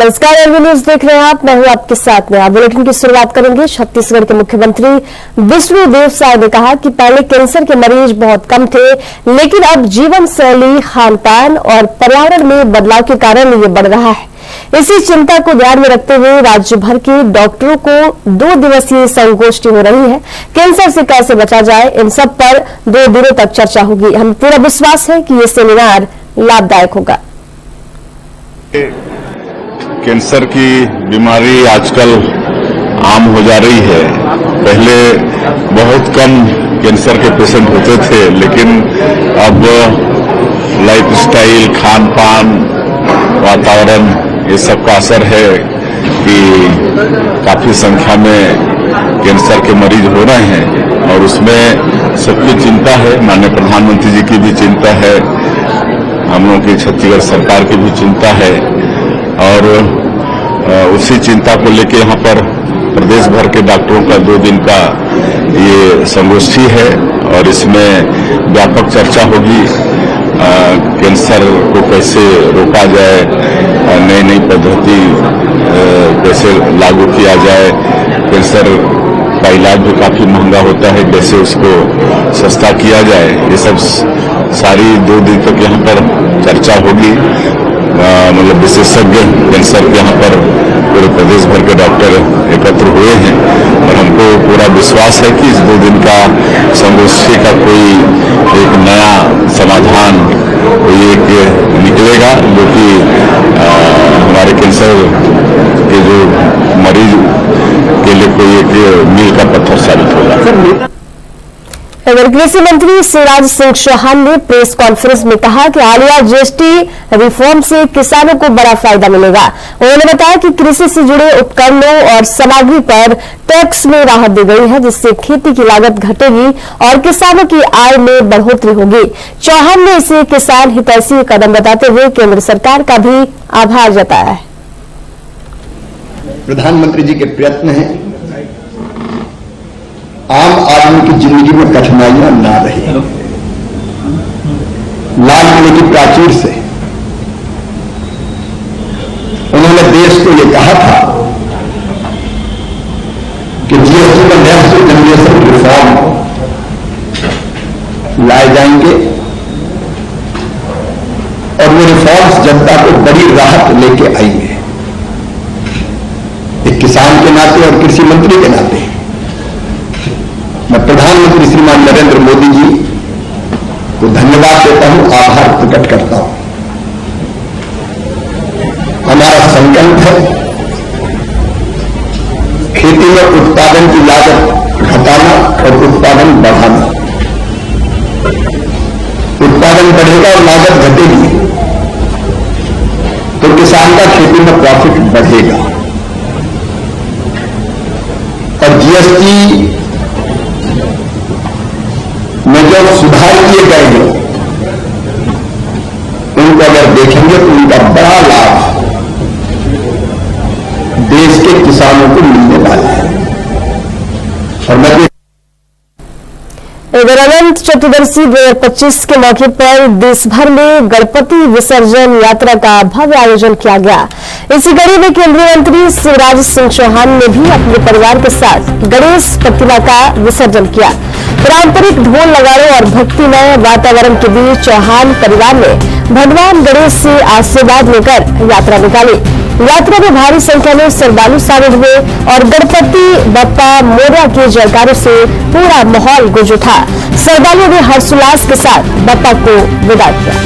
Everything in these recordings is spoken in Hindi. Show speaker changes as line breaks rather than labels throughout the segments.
नमस्कार, एनवी न्यूज देख रहे हैं आप। मैं हूं आपके साथ में। बुलेटिन की शुरुआत करेंगे। छत्तीसगढ़ के मुख्यमंत्री विष्णुदेव साय ने कहा कि पहले कैंसर के मरीज बहुत कम थे, लेकिन अब जीवन शैली, खान-पान और पर्यावरण में बदलाव के कारण ये बढ़ रहा है। इसी चिंता को ध्यान में रखते हुए राज्य भर के डॉक्टरों को 2 दिवसीय संगोष्ठी हो रही है। कैंसर से कैसे बचा जाए, इन सब पर 2 दिनों तक चर्चा होगी। हमें पूरा विश्वास है कि ये सेमिनार लाभदायक होगा।
कैंसर की बीमारी आजकल आम हो जा रही है। पहले बहुत कम कैंसर के पेशेंट होते थे, लेकिन अब लाइफस्टाइल, खान पान, वातावरण, ये सब का असर है कि काफी संख्या में कैंसर के मरीज हो रहे हैं और उसमें सबकी चिंता है। माननीय प्रधानमंत्री जी की भी चिंता है, हम लोगों की छत्तीसगढ़ सरकार की भी चिंता है और उसी चिंता को लेकर यहाँ पर प्रदेश भर के डॉक्टरों का 2 दिन का ये संगोष्ठी है और इसमें व्यापक चर्चा होगी। कैंसर को कैसे रोका जाए, नई नई पद्धति कैसे लागू किया जाए, कैंसर का इलाज भी काफी महंगा होता है, कैसे उसको सस्ता किया जाए, ये सब सारी 2 दिन तक यहाँ पर चर्चा होगी। मतलब विशेषज्ञ कैंसर के यहाँ पर पूरे प्रदेश भर के डॉक्टर एकत्र हुए हैं और हमको पूरा विश्वास है कि इस 2 दिन का संगोष्ठी का कोई एक नया समाधान कोई एक निकलेगा, जो कि हमारे कैंसर के जो मरीज के लिए कोई एक मील का पत्थर साबित होगा।
इधर कृषि मंत्री शिवराज सिंह चौहान ने प्रेस कॉन्फ्रेंस में कहा कि हालिया जीएसटी रिफॉर्म से किसानों को बड़ा फायदा मिलेगा। उन्होंने बताया कि कृषि से जुड़े उपकरणों और सामग्री पर टैक्स में राहत दी गई है, जिससे खेती की लागत घटेगी और किसानों की आय में बढ़ोतरी होगी। चौहान ने इसे किसान हितैषी कदम बताते हुए केंद्र सरकार का भी आभार जताया है।
प्रधानमंत्री जी के प्रयत्न है आम आदमी की जिंदगी में कठिनाइयां ना रहे। लाल किले की प्राचीर से उन्होंने देश को यह कहा था कि जीएसटी का नेक्स्ट जनरेशन रिफॉर्म लाए जाएंगे और वो रिफॉर्म्स जनता को बड़ी राहत लेके आएंगे। एक किसान के नाते और कृषि मंत्री के नाते मैं प्रधानमंत्री श्रीमान नरेंद्र मोदी जी को धन्यवाद देता हूं, आभार प्रकट करता हूं। हमारा संकल्प है खेती में उत्पादन की लागत घटाना और उत्पादन बढ़ाना। उत्पादन बढ़ेगा और लागत घटेगी तो किसान का खेती में प्रॉफिट बढ़ेगा और जीएसटी में जो सुधार किए गए हैं उनको अगर देखेंगे तो उनका बड़ा लाभ देश के किसानों को मिलने वाला है। और मैं
इधर अनंत चतुर्दशी 2025 के मौके पर देश भर में गणपति विसर्जन यात्रा का भव्य आयोजन किया गया। इसी कड़ी में केंद्रीय मंत्री शिवराज सिंह चौहान ने भी अपने परिवार के साथ गणेश प्रतिमा का विसर्जन किया। पारंपरिक ढोल नगाड़ों और भक्तिमय वातावरण के बीच चौहान परिवार ने भगवान गणेश से आशीर्वाद लेकर यात्रा निकाली। यात्रा में भारी संख्या में श्रद्धालु शामिल हुए और गणपति बप्पा मोरया के जयकारों से पूरा माहौल गूंज उठा। श्रद्धालुओं ने हर्षोल्लास के साथ बप्पा को विदा किया।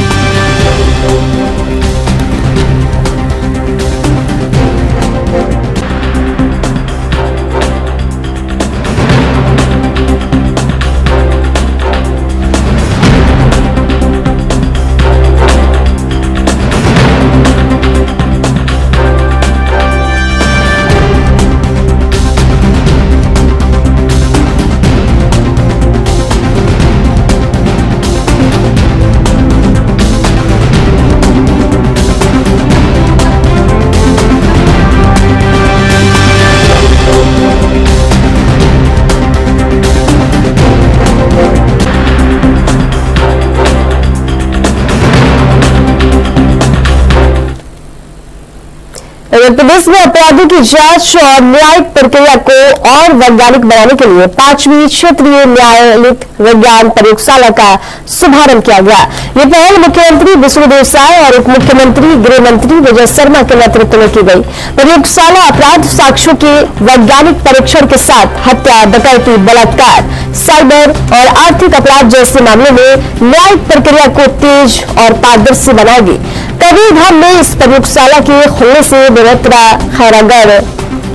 उत्तर प्रदेश में अपराधों की जांच और न्यायिक प्रक्रिया को और वैज्ञानिक बनाने के लिए 5वीं क्षेत्रीय न्यायालयिक विज्ञान प्रयोगशाला का शुभारंभ किया गया। ये पहल मुख्यमंत्री विष्णुदेव साय और उप मुख्यमंत्री गृह मंत्री विजय शर्मा के नेतृत्व में की गई। प्रयोगशाला अपराध साक्ष्यों के वैज्ञानिक परीक्षण के साथ हत्या, डकैती, बलात्कार, साइबर और आर्थिक अपराध जैसे मामलों में न्यायिक प्रक्रिया को तेज और पारदर्शी बनाएगी। कबीरधाम में इस प्रयोगशाला के खुलने से बेमेतरा, खैरागढ़,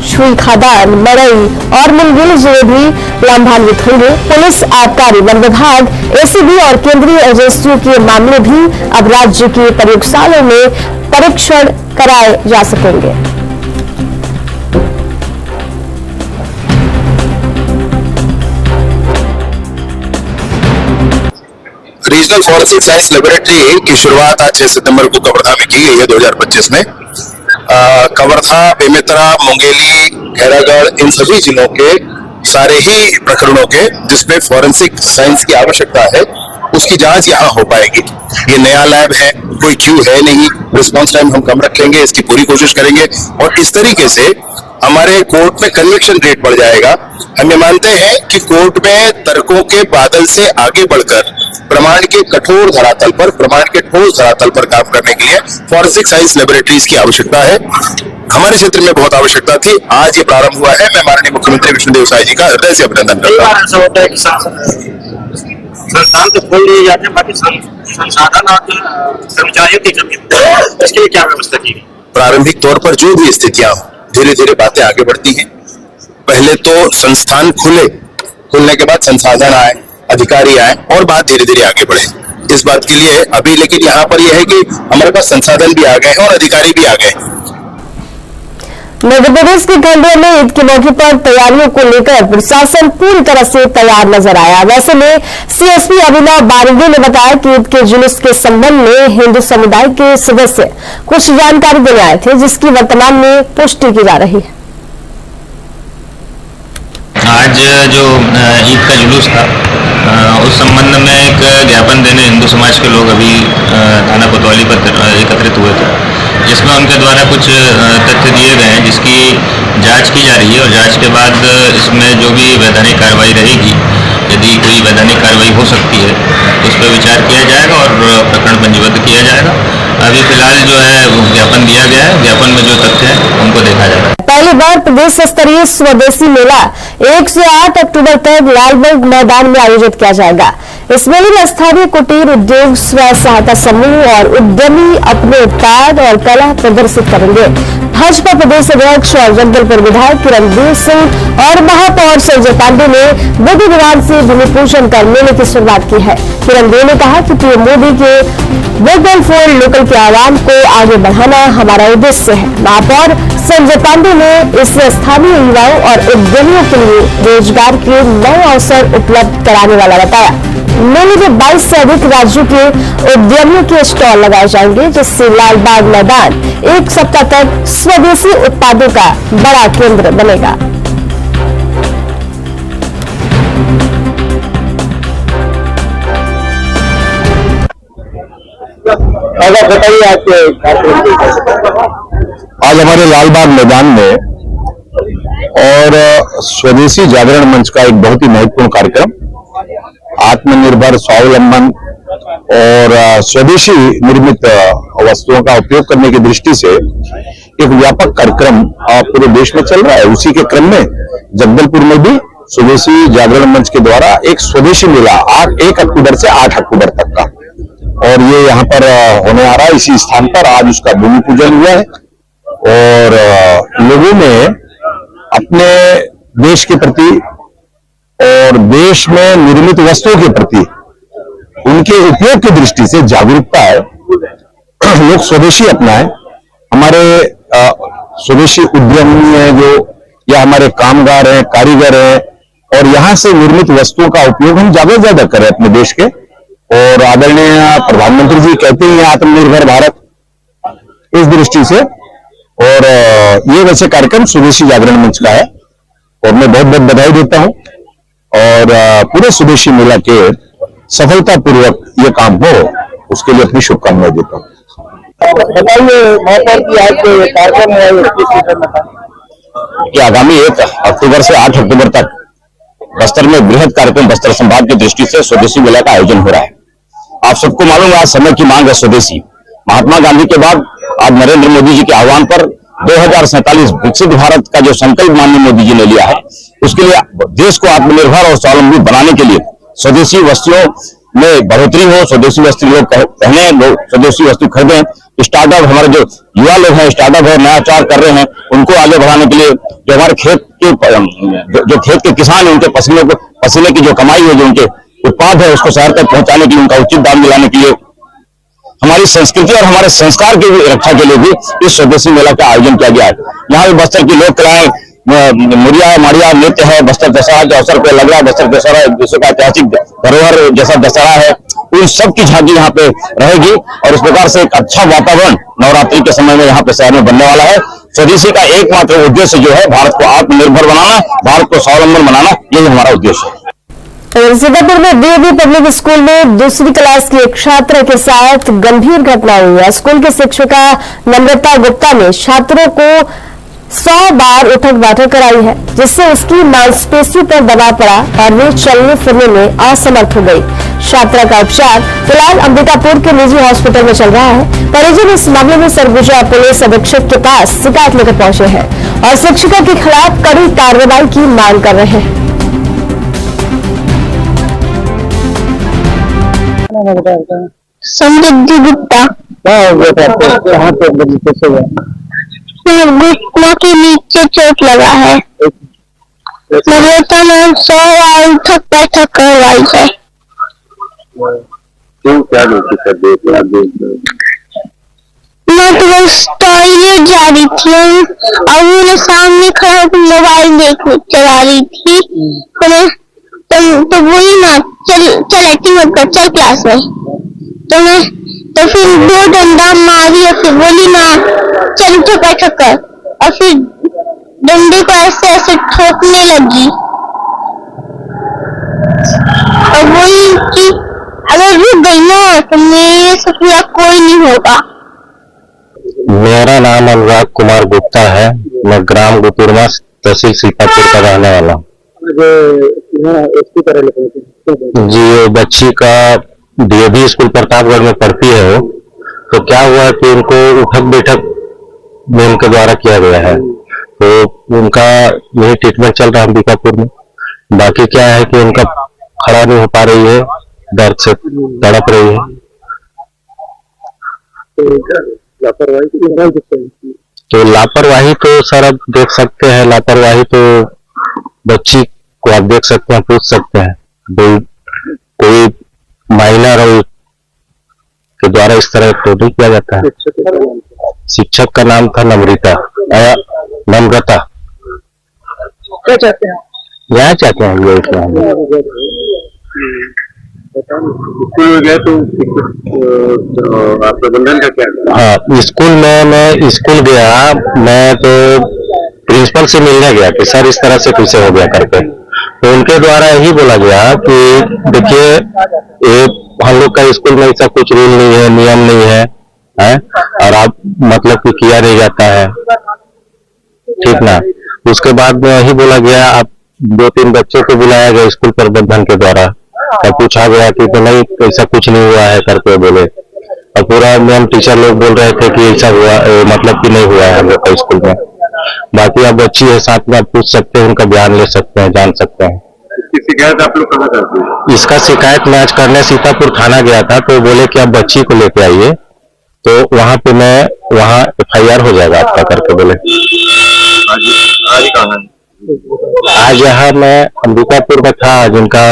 छुई खादान, मरई और मुंगेली जिले भी लाभान्वित होंगे। पुलिस, आबकारी, वन विभाग, एसीबी और केंद्रीय एजेंसियों के मामले भी अब राज्य की प्रयोगशालाओं में परीक्षण कराए जा सकेंगे।
रीजनल फॉरेंसिक साइंस लेबोरेटरी की शुरुआत आज 6 सितंबर को कवर्धा में की गई है 2025 में। कवर्धा, बेमेतरा, मुंगेली, खैरागढ़ इन सभी जिलों के सारे ही प्रकरणों के जिसमें फॉरेंसिक साइंस की आवश्यकता है उसकी जांच यहाँ हो पाएगी। ये नया लैब है, कोई क्यू है नहीं, रिस्पांस टाइम हम कम रखेंगे, इसकी पूरी कोशिश करेंगे और इस तरीके से हमारे कोर्ट में कन्विक्शन रेट बढ़ जाएगा। हम ये मानते हैं कि कोर्ट में तर्कों के बादल से आगे बढ़कर प्रमाण के कठोर धरातल पर, प्रमाण के ठोस धरातल पर काम करने के लिए फॉरेंसिक साइंस लेबोरेटरीज की आवश्यकता है। हमारे क्षेत्र में बहुत आवश्यकता थी, आज ये प्रारंभ हुआ है। मैं माननीय मुख्यमंत्री विष्णुदेव साय जी का हृदय से अभिनंदन करता हूँ।
ऐसा होता है कि संस्थान तो खोल दिए जाते हैं, बाकी संसाधन और कर्मचारियों की कमी, इसके लिए क्या व्यवस्था की?
प्रारंभिक तौर पर जो भी स्थितियां धीरे धीरे बातें आगे बढ़ती हैं। पहले तो संस्थान खुलने के बाद संसाधन आए, अधिकारी आए और बात धीरे धीरे आगे बढ़े। इस बात के लिए अभी लेकिन यहाँ पर यह है कि हमारे पास संसाधन भी आ गए हैं और अधिकारी भी आ गए।
मध्य प्रदेश के खंडवा में ईद के मौके पर तैयारियों को लेकर प्रशासन पूरी तरह से तैयार नजर आया। वैसे में सीएसपी अभिनव बारिगे ने बताया कि ईद के जुलूस के संबंध में हिंदू समुदाय के सदस्य कुछ जानकारी देने आए थे, जिसकी वर्तमान में पुष्टि की जा रही है।
आज जो ईद का जुलूस था उस संबंध में एक ज्ञापन देने हिंदू समाज के लोग अभी थाना कोतवाली पर एकत्रित हुए थे, जिसमें उनके द्वारा कुछ तथ्य दिए गए हैं जिसकी जांच की जा रही है और जांच के बाद इसमें जो भी वैधानिक कार्रवाई रहेगी, यदि कोई वैधानिक कार्रवाई हो सकती है तो उस पर विचार किया जाएगा और प्रकरण पंजीबद्ध किया जाएगा। अभी फिलहाल जो है वो ज्ञापन दिया गया है, ज्ञापन में जो तथ्य है उनको देखा जाएगा।
पहली बार प्रदेश स्तरीय स्वदेशी मेला 1 से 8 अक्टूबर तक लालबाग मैदान में आयोजित किया जाएगा। इस मेले में स्थानीय कुटीर उद्योग, स्व सहायता समूह और उद्यमी अपने उत्पाद और कला प्रदर्शित करेंगे। भाजपा प्रदेश अध्यक्ष और जगदलपुर विधायक किरणदेव सिंह और महापौर संजय पांडे ने विधि विधान से भूमि पूजन कर मेले की शुरुआत की है। किरणदेव ने कहा कि पीएम मोदी के वोकल फॉर लोकल के आह्वान को आगे बढ़ाना हमारा उद्देश्य है। महापौर संजय पांडे ने इसे स्थानीय युवाओं और उद्यमियों के लिए रोजगार के नए अवसर उपलब्ध कराने वाला बताया। मेले में 22 से अधिक राज्यों के उद्यमियों के स्टॉल लगाए जाएंगे, जिससे लालबाग मैदान एक सप्ताह तक स्वदेशी उत्पादों का बड़ा केंद्र बनेगा।
बताइए आज हमारे लालबाग मैदान में और स्वदेशी जागरण मंच का एक बहुत ही महत्वपूर्ण कार्यक्रम आत्मनिर्भर, स्वावलंबन और स्वदेशी निर्मित वस्तुओं का उपयोग करने की दृष्टि से एक व्यापक कार्यक्रम पूरे देश में चल रहा है। उसी के क्रम में जगदलपुर में भी स्वदेशी जागरण मंच के द्वारा एक स्वदेशी मेला 1 अक्टूबर से 8 अक्टूबर तक का, और ये यहाँ पर होने आ रहा है। इसी स्थान पर आज उसका भूमि पूजन हुआ है और लोगों में अपने देश के प्रति और देश में निर्मित वस्तुओं के प्रति उनके उपयोग की दृष्टि से जागरूकता है। लोग स्वदेशी अपनाएं। हमारे स्वदेशी उद्यमी हैं जो, या हमारे कामगार हैं, कारीगर हैं, और यहां से निर्मित वस्तुओं का उपयोग हम ज्यादा से ज्यादा करें अपने देश के। और आदरणीय प्रधानमंत्री जी कहते हैं आत्मनिर्भर भारत, इस दृष्टि से। और ये वैसे कार्यक्रम स्वदेशी जागरण मंच का है और मैं बहुत बहुत बधाई देता हूं और पूरे स्वदेशी मेला के सफलतापूर्वक ये काम हो उसके लिए अपनी शुभकामनाएं देता हूं। बताइए महापौर की आज जो कार्यक्रम है कि आगामी 1 अक्टूबर से 8 अक्टूबर तक बस्तर में बृहद कार्यक्रम बस्तर संभाग की दृष्टि से स्वदेशी मेला का आयोजन हो रहा है। आप सबको मालूम है आज समय की मांग है स्वदेशी। महात्मा गांधी के बाद आज नरेंद्र मोदी जी के आह्वान पर 2047 विकसित भारत का जो संकल्प माननीय मोदी जी ने लिया है, उसके लिए देश को आत्मनिर्भर और स्वावलंबी बनाने के लिए स्वदेशी वस्तुओं में बढ़ोतरी हो, स्वदेशी वस्तु लोग पहने, लोग स्वदेशी वस्तु खरीदें। स्टार्टअप हमारे जो युवा लोग हैं स्टार्टअप है नयाचार कर रहे हैं, उनको आगे बढ़ाने के लिए जो हमारे खेत के किसान हैं उनके पसीने की जो कमाई है, जो उनके उत्पाद है, उसको शहर तक पहुंचाने के लिए, उनका उचित दाम दिलाने के लिए, हमारी संस्कृति और हमारे संस्कार की रक्षा के लिए भी इस स्वदेशी मेला का आयोजन किया गया है। यहाँ पे बस्तर की लोक कलाएं, मुरिया माड़िया नृत्य है, बस्तर दशहरा के अवसर पर लग रहा है। बस्तर दशहरा विश्व का ऐतिहासिक धरोहर जैसा दशहरा है, उन सब की झांकी यहाँ पे रहेगी और इस प्रकार से एक अच्छा वातावरण नवरात्रि के समय में यहाँ पे शहर में बनने वाला है। स्वदेशी का एकमात्र उद्देश्य जो है भारत को आत्मनिर्भर बनाना, भारत को स्वावलंबन बनाना, यही हमारा उद्देश्य है।
सीतापुर में डीएवी पब्लिक स्कूल में दूसरी क्लास की एक छात्र के साथ गंभीर घटना हुई है। स्कूल की शिक्षिका नम्रता गुप्ता ने छात्रों को 100 बार उठक बैठक कराई है, जिससे उसकी मांसपेशियों पर दबाव पड़ा और वे चलने फिरने में असमर्थ हो गई। छात्रा का उपचार फिलहाल अंबिकापुर के निजी हॉस्पिटल में चल रहा है। परिजन इस मामले में सरगुजा पुलिस अधीक्षक के पास शिकायत लेकर पहुंचे हैं और शिक्षिका के खिलाफ कड़ी कार्रवाई की मांग कर रहे हैं।
समृद्धि गुप्ता घुटनों के नीचे चोट लगा है। नम्रता ने 100 बार उठक बैठक करवाई है।
क्यों क्या गलती कर दी?
मैं तो बस टॉयलेट जा रही थी और मेरे सामने खड़ा होकर मोबाइल चला रही थी। तो वही ना चल एक्टिंग मत कर, चल क्लास में। तो फिर 2 डंडा मारी और फिर बोली ना चल उठक बैठक कर, और फिर डंडे को ऐसे ऐसे ठोकने लगी और बोली कि अगर रुक गई ना तो मेरे से पूरा कोई नहीं होगा।
मेरा नाम अनुराग कुमार गुप्ता है। मैं ग्राम गुपुरमा तहसील सीतापुर का रहने वाला हूँ। जी ये बच्ची का डीएवी स्कूल प्रतापगढ़ में पढ़ती है वो, तो क्या हुआ कि उनको उठक बैठक में उनके द्वारा किया गया है, तो उनका यही ट्रीटमेंट चल रहा है अंबिकापुर में। बाकी क्या है कि उनका खड़ा नहीं हो पा रही है, दर्द से तड़प रही है। तो लापरवाही तो सर अब देख सकते हैं, लापरवाही तो बच्ची को आप देख सकते हैं, पूछ सकते हैं। कोई माइनर और के द्वारा इस तरह तो नहीं किया जाता है। शिक्षक का नाम था नम्रता।
क्या चाहते हैं?
यहाँ चाहते हैं ये
प्रबंधन का क्या?
हाँ, स्कूल में मैं स्कूल गया, मैं तो प्रिंसिपल से मिलने गया कि सर इस तरह से कैसे हो गया करके। तो उनके द्वारा यही बोला गया कि देखिए हम लोग का स्कूल में ऐसा कुछ रूल नहीं है, नियम नहीं है, और आप मतलब कि किया नहीं जाता है, ठीक ना। उसके बाद में यही बोला गया, आप 2-3 बच्चों को बुलाया गया स्कूल प्रबंधन के द्वारा और पूछा गया कि तो नहीं ऐसा कुछ नहीं हुआ है करके बोले, और पूरा मैम टीचर लोग बोल रहे थे कि ऐसा हुआ मतलब कि नहीं हुआ है हम लोग का स्कूल में। बाकी आप बच्ची है साथ में, आप पूछ सकते हैं, उनका बयान ले सकते हैं, जान सकते हैं।
इसकी शिकायत आप लोग कहाँ करते हैं?
इसका शिकायत मैं आज करने सीतापुर थाना गया था, तो बोले कि आप बच्ची को लेके आइए, तो वहाँ पे मैं वहाँ FIR हो जाएगा आपका करके बोले।
आज कहाँ?
आज यहाँ मैं अंबिकापुर में था, जिनका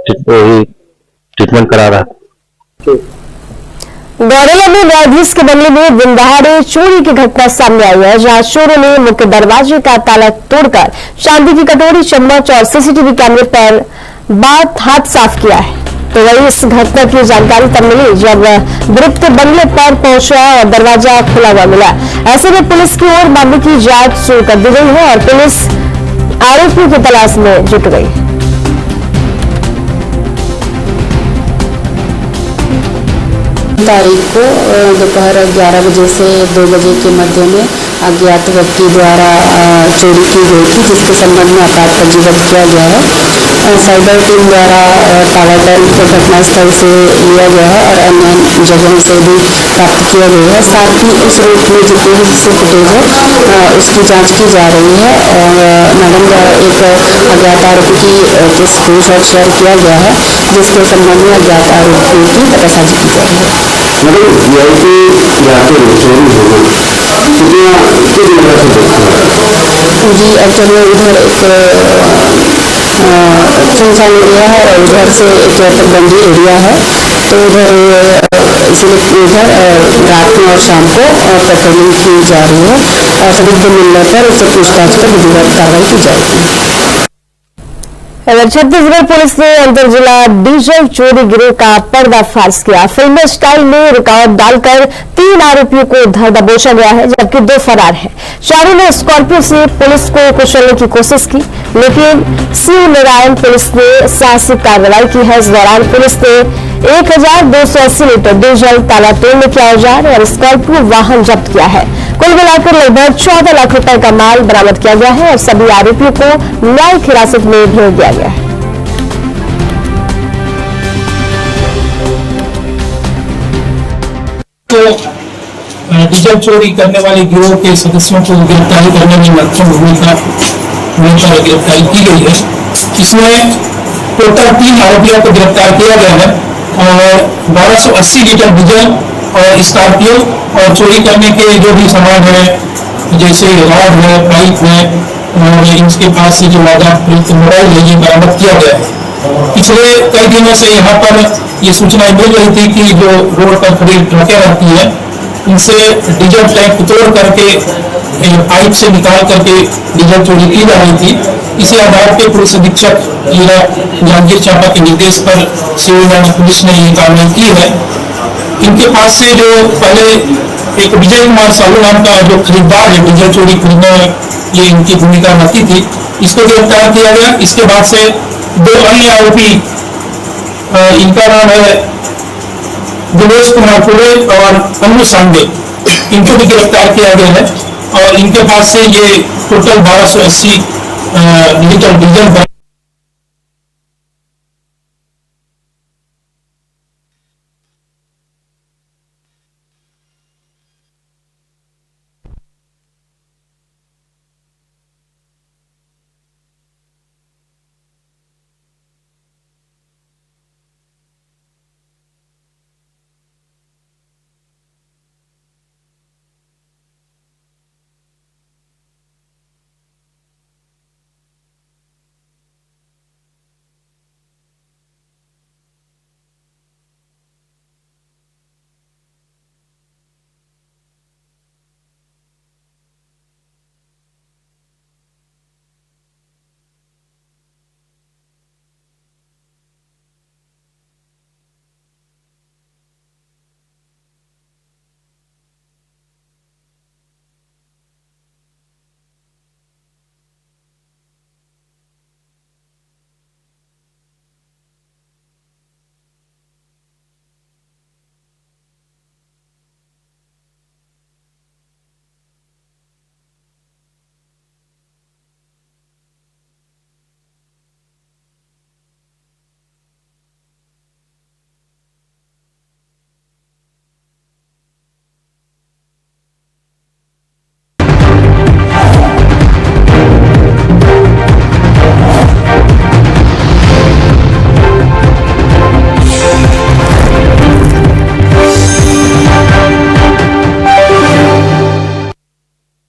ट्रीटमेंट करा रहा था।
गौरेला में न्यायाधीश के बंगले में दिन दहाड़े चोरी की घटना सामने आई है, जहां चोरों ने मुख्य दरवाजे का ताला तोड़कर चांदी की कटोरी, चम्मच और सीसीटीवी कैमरे पर हाथ साफ किया है। तो वही इस घटना की जानकारी तब मिली जब विरुद्ध बंगले पर पहुंचा और दरवाजा खुला हुआ मिला। ऐसे में पुलिस की ओर मामले की जांच शुरू कर दी गई है और पुलिस आरोपियों की तलाश में जुट गई।
तारीख को दोपहर 11 बजे से 2 बजे के मध्य में अज्ञात व्यक्ति द्वारा चोरी की गई थी, जिसके संबंध में आपात पंजीबद्ध किया गया है। साइबर टीम द्वारा टालाटन को घटनास्थल से लिया गया है और अन्य जगहों से भी प्राप्त किया गया है। साथ ही उस रूट में जितने भी से फुटेज है उसकी जांच की जा रही है और मैडम द्वारा एक अज्ञात आरोपी की स्क्रीनशॉट शेयर किया गया है, जिसके संबंध में अज्ञात आरोपी की पतासाजी की जा रही है। जी एक्चुअली उधर एक सुनसान एरिया है और उधर से एक तटबंदी एरिया है, तो उधर इसलिए उधर रात में और शाम को पेट्रोलिंग की जा रही है और संदिग्ध मिलने पर उससे पूछताछ कर विधिवत कार्रवाई की जाएगी।
इधर छत्तीसगढ़ पुलिस ने अंतर जिला डीजल चोरी गिरोह का पर्दाफाश किया। फिल्मी स्टाइल में रुकावट डालकर 3 आरोपियों को धर दबोचा गया है, जबकि 2 फरार हैं। चारों ने स्कॉर्पियो से पुलिस को कुचलने की कोशिश की, लेकिन शिव नारायण पुलिस ने साहसिक कार्रवाई की है। इस दौरान पुलिस ने 1280 लीटर डीजल, ताला तोड़ने के औजार और स्कॉर्पियो वाहन जब्त किया है। कुल मिलाकर लगभग 14 लाख रुपए का माल बरामद किया गया है और सभी आरोपियों को न्यायिक हिरासत में भेज दिया गया है।
डीजल चोरी करने वाले गिरोह के सदस्यों को गिरफ्तारी करने में महत्वपूर्ण भूमिका गिरफ्तारी की गई है। इसमें टोटल 3 आरोपियों को गिरफ्तार किया गया है और 1280 लीटर डीजल और स्कॉर्पियो और चोरी करने के जो भी सामान है, जैसे रॉड है, पाइप है और इनके पास से जो मोबाइल है, ये बरामद किया गया है। पिछले कई दिनों से यहाँ पर ये सूचना मिल रही थी कि जो रोड पर खड़ी ट्रकें रहती है, इनसे डीजल टैंक तोड़ करके पाइप से निकाल करके डीजल चोरी की जा रही थी। इसी आधार पर पुलिस अधीक्षक जांजगीर चांपा के निर्देश पर शिवनारायण पुलिस ने ये कार्रवाई की है। इनके पास से जो पहले एक विजय कुमार साहू नाम का जो खरीदार है, डीजल चोरी खरीदने ये इनकी भूमिका रहती थी, इसको गिरफ्तार किया गया। इसके बाद से 2 अन्य आरोपी, इनका नाम है दिनेश कुमार फुले और अनु सांडे, इनको भी गिरफ्तार किया गया है और इनके पास से ये टोटल 1280 लीटर डीजल